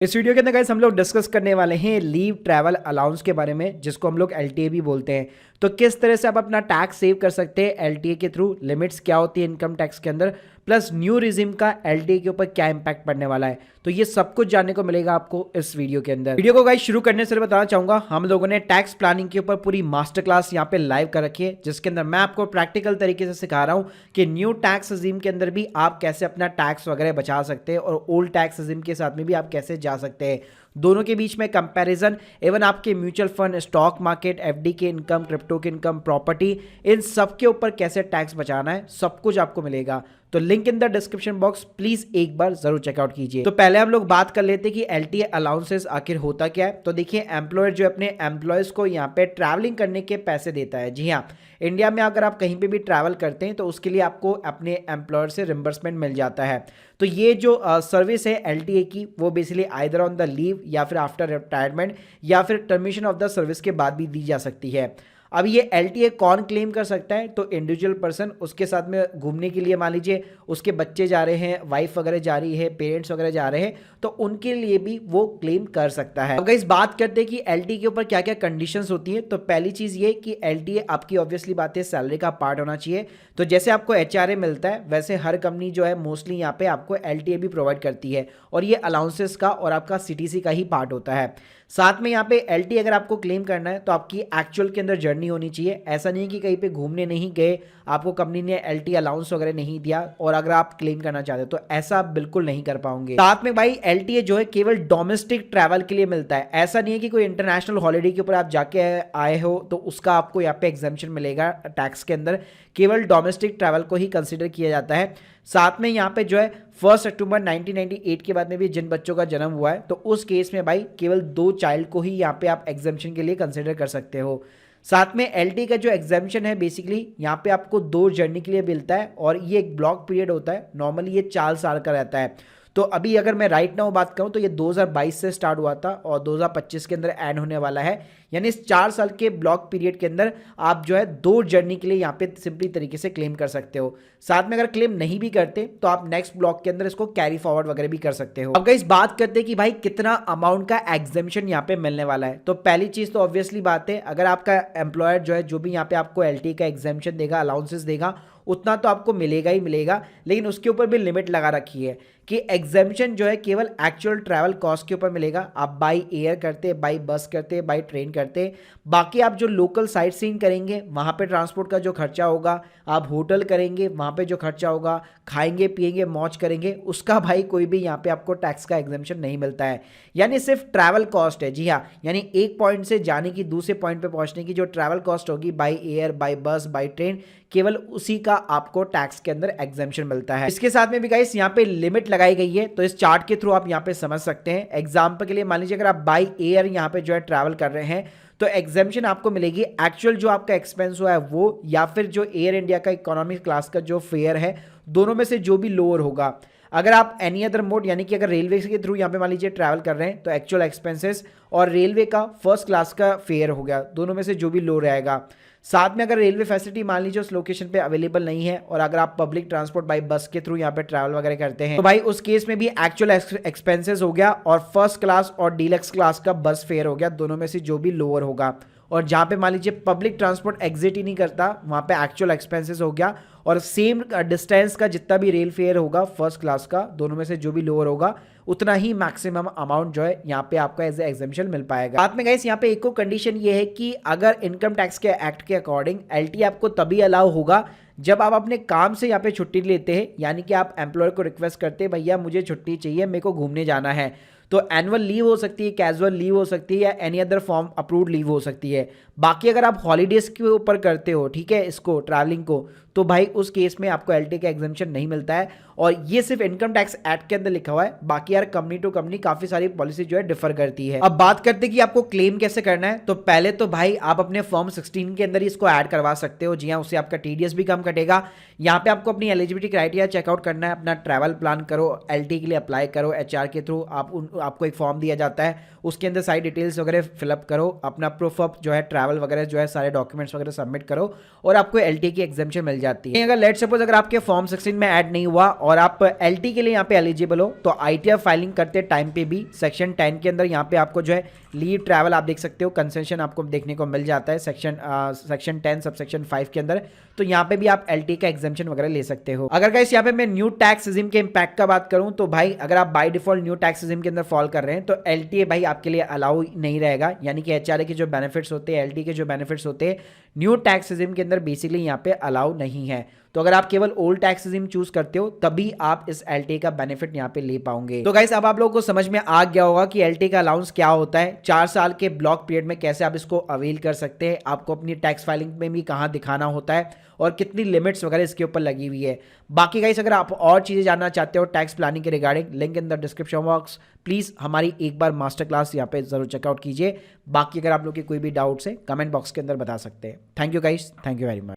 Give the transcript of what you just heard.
इस वीडियो के अंदर गाइस हम लोग डिस्कस करने वाले हैं लीव ट्रैवल अलाउंस के बारे में, जिसको हम लोग एलटीए भी बोलते हैं। तो किस तरह से आप अपना टैक्स सेव कर सकते हैं एलटीए के थ्रू, लिमिट्स क्या होती है इनकम टैक्स के अंदर, प्लस न्यू रिजिम का एलटीए के ऊपर क्या इंपैक्ट पड़ने वाला है। तो ये सब कुछ जानने को मिलेगा आपको इस वीडियो के अंदर। वीडियो को गाइस शुरू करने से बताना चाहूंगा, हम लोगों ने टैक्स प्लानिंग के ऊपर पूरी मास्टर क्लास यहाँ पे लाइव कर रखी है, जिसके अंदर मैं आपको प्रैक्टिकल तरीके से सिखा रहा हूँ कि न्यू टैक्स रिजिम के अंदर भी आप कैसे अपना टैक्स वगैरह बचा सकते हैं और ओल्ड टैक्स रिजिम के साथ में भी आप कैसे जा सकते हैं। दोनों के बीच में कंपैरिजन, इवन आपके mutual fund, stock market, FD के इनकम, क्रिप्टो के इनकम, प्रॉपर्टी, इन सब के ऊपर कैसे टैक्स बचाना है, सब कुछ आपको मिलेगा। तो link in the description box, please एक बार जरूर चेकआउट कीजिए। तो पहले हम लोग बात कर लेते हैं कि एलटीए अलाउंसेस आखिर होता क्या है। तो देखिए, एम्प्लॉयर जो अपने एम्प्लॉयज को यहाँ पे ट्रैवलिंग करने के पैसे देता है। जी हाँ, इंडिया में अगर आप कहीं पे भी ट्रैवल करते हैं तो उसके लिए आपको अपने एम्प्लॉयर से रिम्बर्समेंट मिल जाता है। तो ये जो सर्विस है एलटीए की, वो basically either on the leave या फिर आफ्टर रिटायरमेंट या फिर टर्मिनेशन ऑफ द सर्विस के बाद भी दी जा सकती है। अब ये एलटीए कौन क्लेम कर सकता है? तो इंडिविजुअल पर्सन, उसके साथ में घूमने के लिए मान लीजिए उसके बच्चे जा रहे हैं, वाइफ वगैरह जा रही है, पेरेंट्स वगैरह जा रहे हैं, तो उनके लिए भी वो क्लेम कर सकता है। अब गाइस बात करते हैं कि एलटीए के ऊपर क्या क्या कंडीशंस होती है। तो पहली चीज ये कि एलटीए आपकी ऑब्वियसली बात है सैलरी का पार्ट होना चाहिए। तो जैसे आपको एचआरए मिलता है, वैसे हर कंपनी जो है मोस्टली यहाँ पे आपको एलटीए भी प्रोवाइड करती है, और ये अलाउंसेस का और आपका सीटीसी का ही पार्ट होता है। साथ में यहाँ पे एलटी अगर आपको क्लेम करना है तो आपकी एक्चुअल के अंदर जर्नी होनी चाहिए। ऐसा नहीं कि कहीं पे घूमने नहीं गए, आपको कंपनी ने एलटी अलाउंस वगैरह नहीं दिया और अगर आप क्लेम करना चाहते हो तो ऐसा आप बिल्कुल नहीं कर पाओगे। साथ में भाई एलटीए जो है केवल डोमेस्टिक ट्रैवल के लिए मिलता है। ऐसा नहीं है कि कोई इंटरनेशनल हॉलिडे के ऊपर आप जाके आए हो तो उसका आपको यहाँ पे एग्जेम्पशन मिलेगा टैक्स के अंदर। केवल डोमेस्टिक ट्रैवल को ही कंसिडर किया जाता है। साथ में यहाँ पे जो है 1 अक्टूबर 1998 के बाद में भी जिन बच्चों का जन्म हुआ है तो उस केस में भाई केवल 2 चाइल्ड को ही यहाँ पे आप एग्जेम्पशन के लिए कंसिडर कर सकते हो। साथ में एलटी का जो एग्जेम्पशन है बेसिकली यहाँ पे आपको 2 जर्नी के लिए मिलता है और ये एक ब्लॉक पीरियड होता है। नॉर्मली ये 4 साल का रहता है। तो अभी अगर मैं राइट नाउ बात करूं तो ये 2022 से स्टार्ट हुआ था और 2025 के अंदर एंड होने वाला है। यानी इस 4 साल के ब्लॉक पीरियड के अंदर आप जो है 2 जर्नी के लिए यहाँ पे सिंपली तरीके से क्लेम कर सकते हो। साथ में अगर क्लेम नहीं भी करते तो आप नेक्स्ट ब्लॉक के अंदर इसको कैरी फॉरवर्ड वगैरह भी कर सकते हो। अब गाइस बात करते हैं कि भाई कितना अमाउंट का एग्जेम्पशन यहाँ पे मिलने वाला है। तो पहली चीज तो ऑब्वियसली बात है, अगर आपका एम्प्लॉयर जो है जो भी यहाँ पे आपको एलटी का एग्जेम्पशन देगा, अलाउंसेस देगा, उतना तो आपको मिलेगा ही मिलेगा, लेकिन उसके ऊपर भी लिमिट लगा रखी है कि एग्जेम्पशन जो है केवल एक्चुअल ट्रैवल कॉस्ट के ऊपर मिलेगा। आप बाई एयर करते, बाई बस करते, बाई ट्रेन करते, बाकी आप जो लोकल साइट सीइंग करेंगे वहाँ पे ट्रांसपोर्ट का जो खर्चा होगा, आप होटल करेंगे वहाँ पे जो खर्चा होगा, खाएंगे पिएंगे मौज करेंगे, उसका भाई कोई भी यहाँ पे आपको टैक्स का एग्जेम्पशन नहीं मिलता है। यानी सिर्फ ट्रैवल कॉस्ट है। जी हाँ, यानी एक पॉइंट से जाने की दूसरे पॉइंट पे पहुंचने की जो ट्रैवल कॉस्ट होगी by air, by bus, by train, केवल उसी का आपको टैक्स के अंदर एग्जेम्पशन मिलता है। इसके साथ में भी गाइस यहाँ पे लिमिट लगाई गई है, तो इस चार्ट के थ्रू आप यहाँ पे समझ सकते हैं। एग्जाम्पल के लिए मान लीजिए अगर आप बाई एयर यहाँ पे जो है ट्रैवल कर रहे हैं तो एग्जेम्पशन आपको मिलेगी एक्चुअल जो आपका एक्सपेंस हुआ है वो, या फिर जो एयर इंडिया का इकोनॉमिक क्लास का जो फेयर है, दोनों में से जो भी लोअर होगा। अगर आप एनी अदर मोड यानी कि अगर रेलवे के थ्रू यहाँ पे मान लीजिए ट्रैवल कर रहे हैं तो एक्चुअल एक्सपेंसेस और रेलवे का फर्स्ट क्लास का फेयर हो गया, दोनों में से जो भी लो रहेगा। साथ में अगर रेलवे फैसिलिटी मान लीजिए उस लोकेशन पे अवेलेबल नहीं है और अगर आप पब्लिक ट्रांसपोर्ट बाई बस के थ्रू यहाँ पे ट्रैवल वगैरह करते हैं तो भाई उस केस में भी एक्चुअल एक्सपेंसेस हो गया और फर्स्ट क्लास और डीलक्स क्लास का बस फेयर हो गया, दोनों में से जो भी लोअर होगा। और जहाँ पे मान लीजिए पब्लिक ट्रांसपोर्ट एग्जिट ही नहीं करता वहाँ पे एक्चुअल एक्सपेंसेस हो गया और सेम डिस्टेंस का जितना भी रेल फेयर होगा फर्स्ट क्लास का, दोनों में से जो भी लोअर होगा उतना ही मैक्सिमम अमाउंट जो है यहाँ पे आपका एज एग्जेम्पशन मिल पाएगा। साथ में गाइस यहाँ पे एक और कंडीशन ये है कि अगर इनकम टैक्स के एक्ट के अकॉर्डिंग एलटी आपको तभी अलाउ होगा जब आप अपने काम से यहाँ पे छुट्टी लेते हैं। यानी कि आप एम्प्लॉयर को रिक्वेस्ट करते हैं भैया मुझे छुट्टी चाहिए, मेरे को घूमने जाना है, तो एनुअल लीव हो सकती है, कैजुअल लीव हो सकती है या any other form approved leave हो सकती है। बाकी अगर आप हॉलीडेज के ऊपर करते हो, ठीक है, इसको ट्रैवलिंग को, तो भाई उस केस में आपको एलटी का एग्जेम्पशन नहीं मिलता है और ये सिर्फ इनकम टैक्स एक्ट के अंदर लिखा हुआ है। बाकी यार कंपनी टू कंपनी काफी सारी पॉलिसी जो है डिफर करती है। अब बात करते हैं कि आपको क्लेम कैसे करना है। तो पहले तो भाई आप अपने फॉर्म 16 के अंदर ही इसको ऐड करवा सकते हो। जी हाँ, उससे आपका टीडीएस भी कम कटेगा। यहाँ पे आपको अपनी एलिजिबिलिटी क्राइटेरिया चेकआउट करना है, अपना ट्रैवल प्लान करो, एलटी के लिए अप्लाई करो, एचआर के थ्रू आपको एक फॉर्म दिया जाता है, उसके अंदर सारी डिटेल्स वगैरह फिलअप करो, अपना प्रूफ ऑफ जो है ट्रैवल ट्रैवल वगैरह जो है सारे डॉक्यूमेंट्स वगैरह सबमिट करो और आपको एलटीए की एग्जामेशन मिल जाती है। अगर लेट सपोज अगर आपके फॉर्म 16 में ऐड नहीं हुआ और आप एलटी के लिए यहाँ पे एलिजिबल हो तो आईटीआर फाइलिंग करते टाइम पे भी सेक्शन 10 के अंदर यहाँ पे आपको जो है लीव ट्रैवल आप देख सकते हो कंसेशन आपको देखने को मिल जाता है सेक्शन 10 सब सेक्शन 5 के अंदर। तो यहाँ पे भी आप एलटी का एग्जामेशन वगैरह ले सकते हो। अगर गाइस यहाँ पे मैं न्यू टैक्स रिजिम के इंपैक्ट का बात करूं तो भाई अगर आप by default new tax regime के अंदर फॉल कर रहे हैं तो एलटीए भाई आपके लिए अलाउ नहीं रहेगा, यानी कि एचआरए के जो बेनिफिट्स होते हैं, एलटी के जो बेनिफिट्स होते हैं न्यू टैक्स रिजिम के अंदर बेसिकली यहाँ पे अलाउ नहीं है। तो अगर आप केवल ओल्ड टैक्स रिजिम चूज करते हो तभी आप इस एलटी का बेनिफिट यहाँ पे ले पाओगे। तो गाइस अब आप लोगों को समझ में आ गया होगा कि एलटी का अलाउंस क्या होता है, 4 साल के ब्लॉक पीरियड में कैसे आप इसको अवेल कर सकते हैं, आपको अपनी टैक्स फाइलिंग में भी कहाँ दिखाना होता है और कितनी लिमिट्स वगैरह इसके ऊपर लगी हुई है। बाकी गाइस अगर आप और चीज़ें जानना चाहते हो टैक्स प्लानिंग के regarding, link in the description box, please हमारी एक बार मास्टर क्लास यहाँ पे जरूर चेकआउट कीजिए। बाकी अगर आप लोग की कोई भी डाउट्स है कमेंट बॉक्स के अंदर बता सकते हैं। Thank you guys, thank you very much.